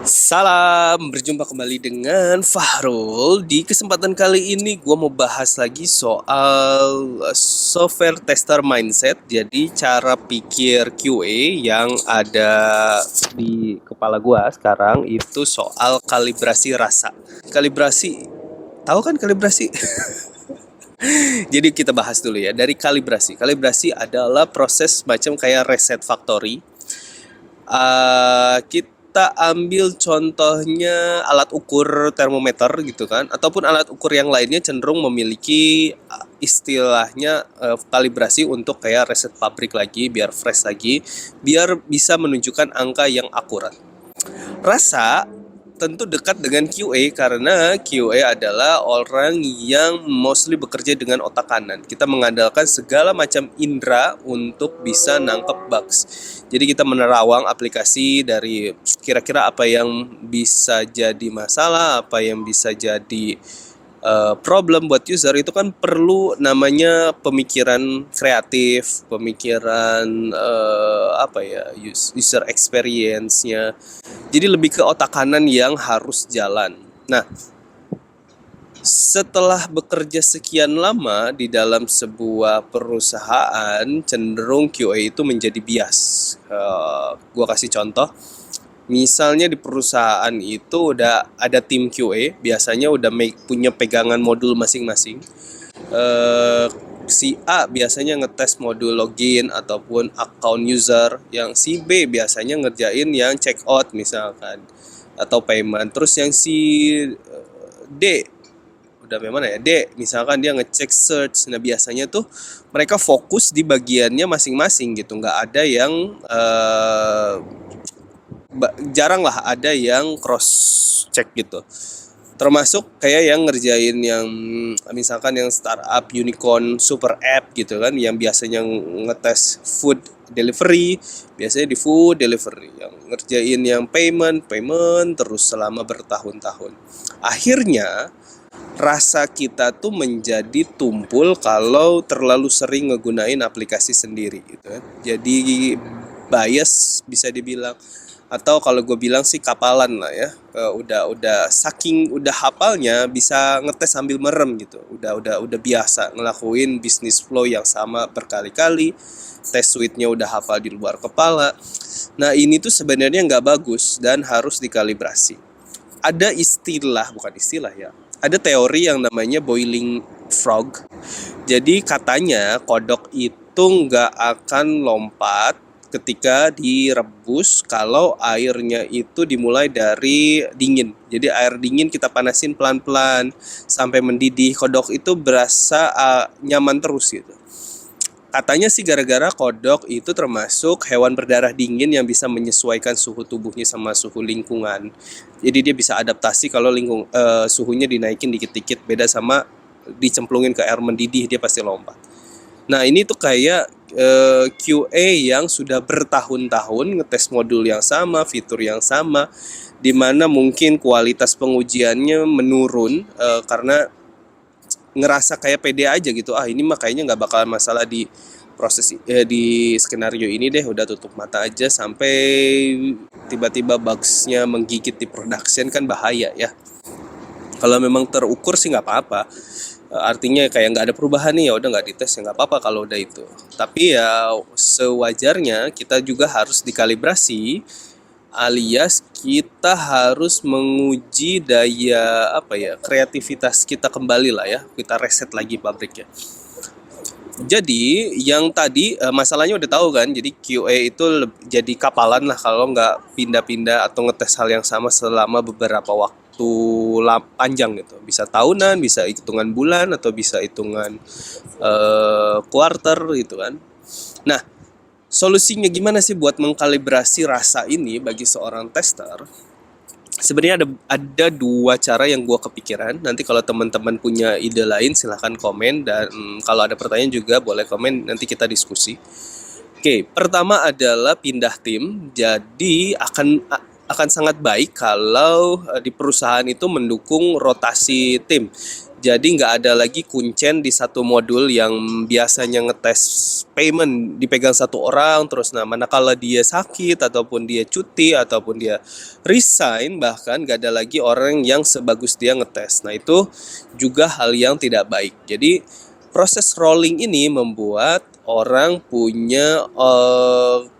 Salam, berjumpa kembali dengan Fahrul. Di kesempatan kali ini gue mau bahas lagi soal software tester mindset. Jadi cara pikir QA yang ada di kepala gue sekarang itu soal kalibrasi rasa. Kalibrasi, tahu kan kalibrasi? Jadi kita bahas dulu ya dari kalibrasi. Kalibrasi adalah proses macam kayak reset factory. Kita ambil contohnya alat ukur termometer gitu kan, ataupun alat ukur yang lainnya cenderung memiliki istilahnya kalibrasi untuk kayak reset pabrik lagi, biar fresh lagi, biar bisa menunjukkan angka yang akurat. Rasa tentu dekat dengan QA karena QA adalah orang yang mostly bekerja dengan otak kanan. Kita mengandalkan segala macam indera untuk bisa nangkep bugs. Jadi kita menerawang aplikasi dari kira-kira apa yang bisa jadi masalah, apa yang bisa jadi problem buat user. Itu kan perlu namanya pemikiran kreatif, pemikiran user experience-nya. Jadi lebih ke otak kanan yang harus jalan. Nah, setelah bekerja sekian lama di dalam sebuah perusahaan, cenderung QA itu menjadi bias. Gua kasih contoh. Misalnya di perusahaan itu udah ada tim QA, biasanya udah punya pegangan modul masing-masing. Si A biasanya ngetes modul login ataupun account user, yang si B biasanya ngerjain yang check out misalkan atau payment. Terus yang si D udah mana ya, D misalkan dia ngecek search. Nah biasanya tuh mereka fokus di bagiannya masing-masing gitu, nggak ada yang jarang lah ada yang cross check gitu, termasuk kayak yang ngerjain yang misalkan yang startup unicorn super app gitu kan, yang biasanya ngetes food delivery, biasanya di food delivery, yang ngerjain yang payment terus selama bertahun-tahun. Akhirnya rasa kita tuh menjadi tumpul kalau terlalu sering ngegunain aplikasi sendiri gitu kan. Jadi bias bisa dibilang, atau kalau gue bilang sih kapalan lah ya. Udah saking udah hafalnya bisa ngetes sambil merem gitu. Udah biasa ngelakuin bisnis flow yang sama berkali-kali. Test suite-nya udah hafal di luar kepala. Nah ini tuh sebenarnya nggak bagus dan harus dikalibrasi. Ada istilah, bukan istilah ya, ada teori yang namanya boiling frog. Jadi katanya kodok itu nggak akan lompat ketika direbus kalau airnya itu dimulai dari dingin. Jadi air dingin kita panasin pelan-pelan sampai mendidih. Kodok itu berasa nyaman terus gitu. Katanya sih gara-gara kodok itu termasuk hewan berdarah dingin yang bisa menyesuaikan suhu tubuhnya sama suhu lingkungan. Jadi dia bisa adaptasi kalau suhunya dinaikin dikit-dikit, beda sama dicemplungin ke air mendidih dia pasti lompat. Nah ini tuh kayak QA yang sudah bertahun-tahun ngetes modul yang sama, fitur yang sama, dimana mungkin kualitas pengujiannya menurun karena ngerasa kayak pede aja gitu. Ini mah kayaknya nggak bakalan masalah di proses di skenario ini deh, udah tutup mata aja. Sampai tiba-tiba bugsnya menggigit di production kan bahaya ya. Kalau memang terukur sih nggak apa-apa, artinya kayak nggak ada perubahan nih, ya udah nggak dites ya nggak apa-apa kalau udah itu. Tapi ya sewajarnya kita juga harus dikalibrasi, alias kita harus menguji daya kreativitas kita kembali lah ya, kita reset lagi pabriknya. Jadi yang tadi masalahnya udah tahu kan, jadi QA itu jadi kapalan lah kalau nggak pindah-pindah atau ngetes hal yang sama selama beberapa waktu panjang gitu, bisa tahunan, bisa hitungan bulan, atau bisa hitungan quarter gitu kan. Nah solusinya gimana sih buat mengkalibrasi rasa ini bagi seorang tester? Sebenarnya ada dua cara yang gue kepikiran. Nanti kalau teman-teman punya ide lain silahkan komen, dan kalau ada pertanyaan juga boleh komen, nanti kita diskusi. Oke, pertama adalah pindah tim. Jadi akan sangat baik kalau di perusahaan itu mendukung rotasi tim. Jadi nggak ada lagi kuncen di satu modul yang biasanya ngetes payment dipegang satu orang terus. Nah, manakala dia sakit ataupun dia cuti ataupun dia resign, bahkan nggak ada lagi orang yang sebagus dia ngetes. Nah, itu juga hal yang tidak baik. Jadi proses rolling ini membuat orang punya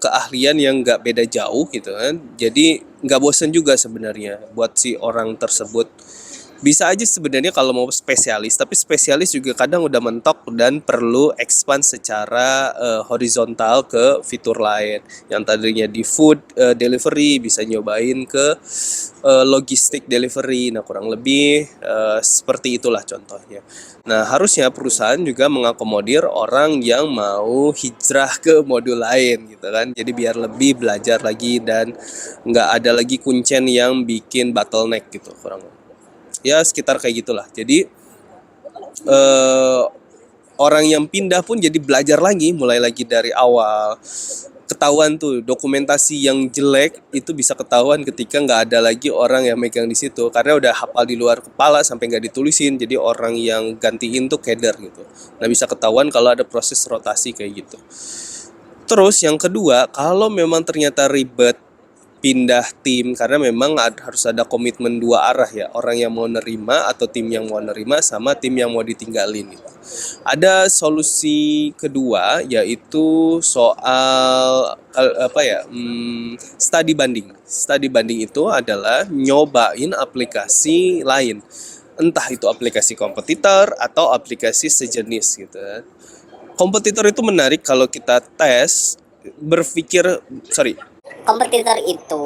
keahlian yang nggak beda jauh gitu kan. Jadi nggak bosen juga sebenarnya buat si orang tersebut. Bisa aja sebenarnya kalau mau spesialis, tapi spesialis juga kadang udah mentok dan perlu expand secara horizontal ke fitur lain. Yang tadinya di food delivery bisa nyobain ke logistik delivery. Nah, kurang lebih seperti itulah contohnya. Nah, harusnya perusahaan juga mengakomodir orang yang mau hijrah ke modul lain gitu kan. Jadi biar lebih belajar lagi dan nggak ada lagi kuncen yang bikin bottleneck gitu kurang lebih. Ya sekitar kayak gitulah. Jadi eh, orang yang pindah pun jadi belajar lagi, mulai lagi dari awal. Ketahuan tuh dokumentasi yang jelek itu bisa ketahuan ketika nggak ada lagi orang yang megang di situ karena udah hafal di luar kepala sampai nggak ditulisin. Jadi orang yang gantiin tuh keder gitu. Nah, bisa ketahuan kalau ada proses rotasi kayak gitu. Terus yang kedua, kalau memang ternyata ribet pindah tim karena memang harus ada komitmen dua arah ya, orang yang mau nerima atau tim yang mau nerima sama tim yang mau ditinggalin gitu. Ada solusi kedua yaitu soal apa ya, studi banding. Studi banding itu adalah nyobain aplikasi lain, entah itu aplikasi kompetitor atau aplikasi sejenis gitu. Kompetitor itu menarik kalau kita tes berpikir, sorry, Kompetitor itu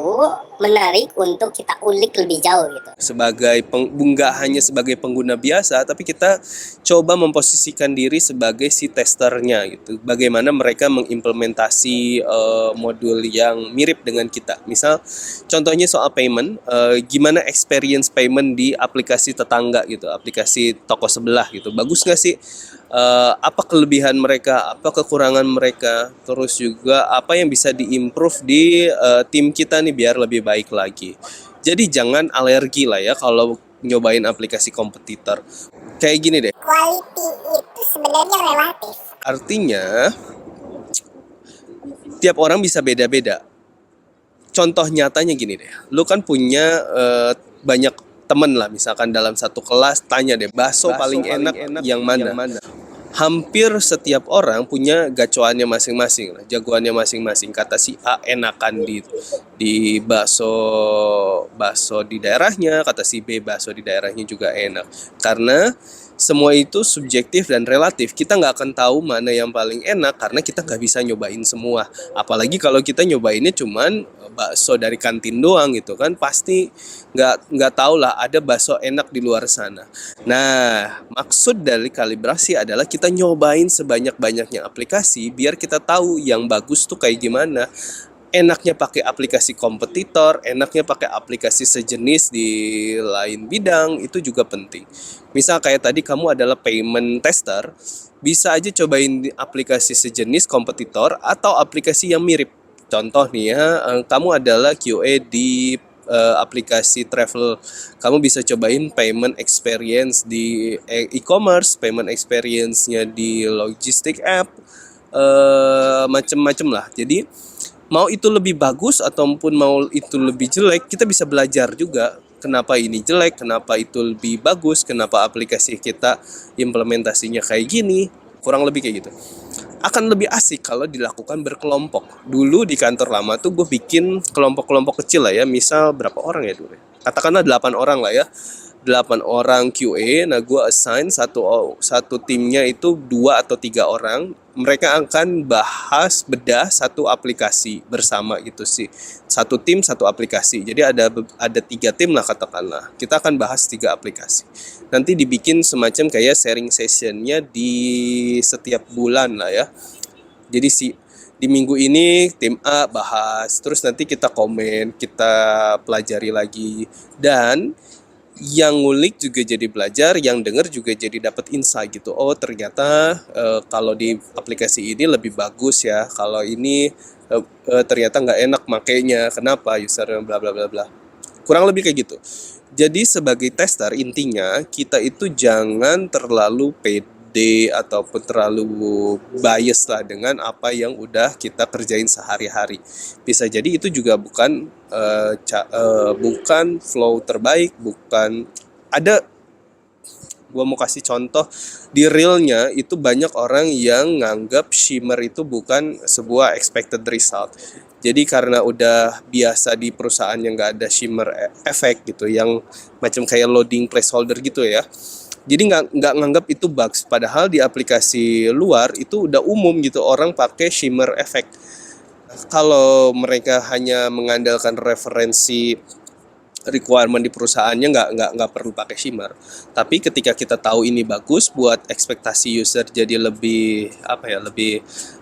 menarik untuk kita ulik lebih jauh gitu. sebagai nggak hanya sebagai pengguna biasa, tapi kita coba memposisikan diri sebagai si testernya gitu. Bagaimana mereka mengimplementasi modul yang mirip dengan kita. Misal contohnya soal payment, gimana experience payment di aplikasi tetangga gitu, aplikasi toko sebelah gitu. Bagus nggak sih? Apa kelebihan mereka, apa kekurangan mereka, terus juga apa yang bisa diimprove di tim kita nih biar lebih baik lagi. Jadi jangan alergi lah ya kalau nyobain aplikasi kompetitor. Kayak gini deh. Quality itu sebenarnya relatif. Artinya tiap orang bisa beda-beda. Contoh nyatanya gini deh. Lu kan punya banyak temen lah, misalkan dalam satu kelas, tanya deh bakso paling enak yang mana. Hampir setiap orang punya gacoannya masing-masing, jagoannya masing-masing. Kata si A enakan di bakso di daerahnya, kata si B bakso di daerahnya juga enak. Karena semua itu subjektif dan relatif. Kita nggak akan tahu mana yang paling enak karena kita nggak bisa nyobain semua. Apalagi kalau kita nyobainnya cuman bakso dari kantin doang gitu kan, pasti nggak tahu lah ada bakso enak di luar sana. Nah, maksud dari kalibrasi adalah kita nyobain sebanyak-banyaknya aplikasi biar kita tahu yang bagus tuh kayak gimana. Enaknya pakai aplikasi kompetitor, enaknya pakai aplikasi sejenis di lain bidang, itu juga penting. Misal kayak tadi kamu adalah payment tester, bisa aja cobain aplikasi sejenis kompetitor atau aplikasi yang mirip. Contoh nih ya, kamu adalah QA di aplikasi travel, kamu bisa cobain payment experience di e-commerce, payment experience-nya di logistik app, macem-macem lah. Jadi mau itu lebih bagus ataupun mau itu lebih jelek, kita bisa belajar juga kenapa ini jelek, kenapa itu lebih bagus, kenapa aplikasi kita implementasinya kayak gini, kurang lebih kayak gitu. Akan lebih asik kalau dilakukan berkelompok. Dulu di kantor lama tuh gue bikin kelompok-kelompok kecil lah ya, misal berapa orang ya dulu, katakanlah 8 orang lah ya, 8 orang QA. Nah, gue assign satu timnya itu 2 atau 3 orang. Mereka akan bahas bedah satu aplikasi bersama gitu sih. Satu tim satu aplikasi. Jadi ada 3 tim lah katakanlah. Kita akan bahas 3 aplikasi. Nanti dibikin semacam kayak sharing sessionnya di setiap bulan lah ya. Jadi di minggu ini tim A bahas, terus nanti kita komen, kita pelajari lagi, dan yang ngulik juga jadi belajar, yang denger juga jadi dapat insight gitu. Oh ternyata kalau di aplikasi ini lebih bagus ya, kalau ini ternyata nggak enak makainya, kenapa usernya bla bla bla bla. kurang lebih kayak gitu. Jadi sebagai tester intinya kita itu jangan terlalu pede ataupun terlalu bias lah dengan apa yang udah kita kerjain sehari-hari. Bisa jadi itu juga bukan flow terbaik, bukan ada. Gua mau kasih contoh di realnya itu banyak orang yang nganggap shimmer itu bukan sebuah expected result. Jadi karena udah biasa di perusahaan yang nggak ada shimmer effect gitu, yang macam kayak loading placeholder gitu ya. Jadi nggak nganggap itu bugs. Padahal di aplikasi luar itu udah umum gitu orang pakai shimmer effect. Kalau mereka hanya mengandalkan referensi requirement di perusahaannya nggak perlu pakai shimmer. Tapi ketika kita tahu ini bagus buat ekspektasi user jadi lebih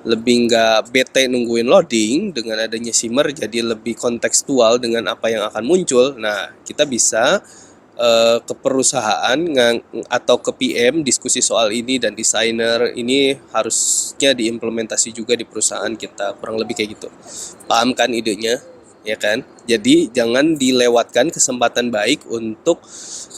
lebih nggak bete nungguin loading, dengan adanya shimmer jadi lebih kontekstual dengan apa yang akan muncul. Nah, kita bisa ke perusahaan atau ke PM diskusi soal ini, dan desainer ini harusnya diimplementasi juga di perusahaan kita, kurang lebih kayak gitu. Paham kan idenya? Ya kan? Jadi jangan dilewatkan kesempatan baik untuk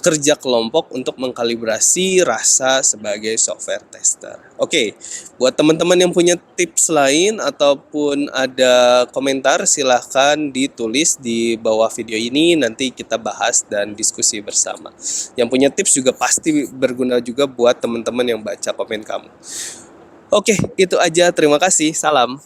kerja kelompok untuk mengkalibrasi rasa sebagai software tester. Oke, buat teman-teman yang punya tips lain ataupun ada komentar silahkan ditulis di bawah video ini, nanti kita bahas dan diskusi bersama. Yang punya tips juga pasti berguna juga buat teman-teman yang baca komen kamu. Oke, itu aja. Terima kasih. Salam.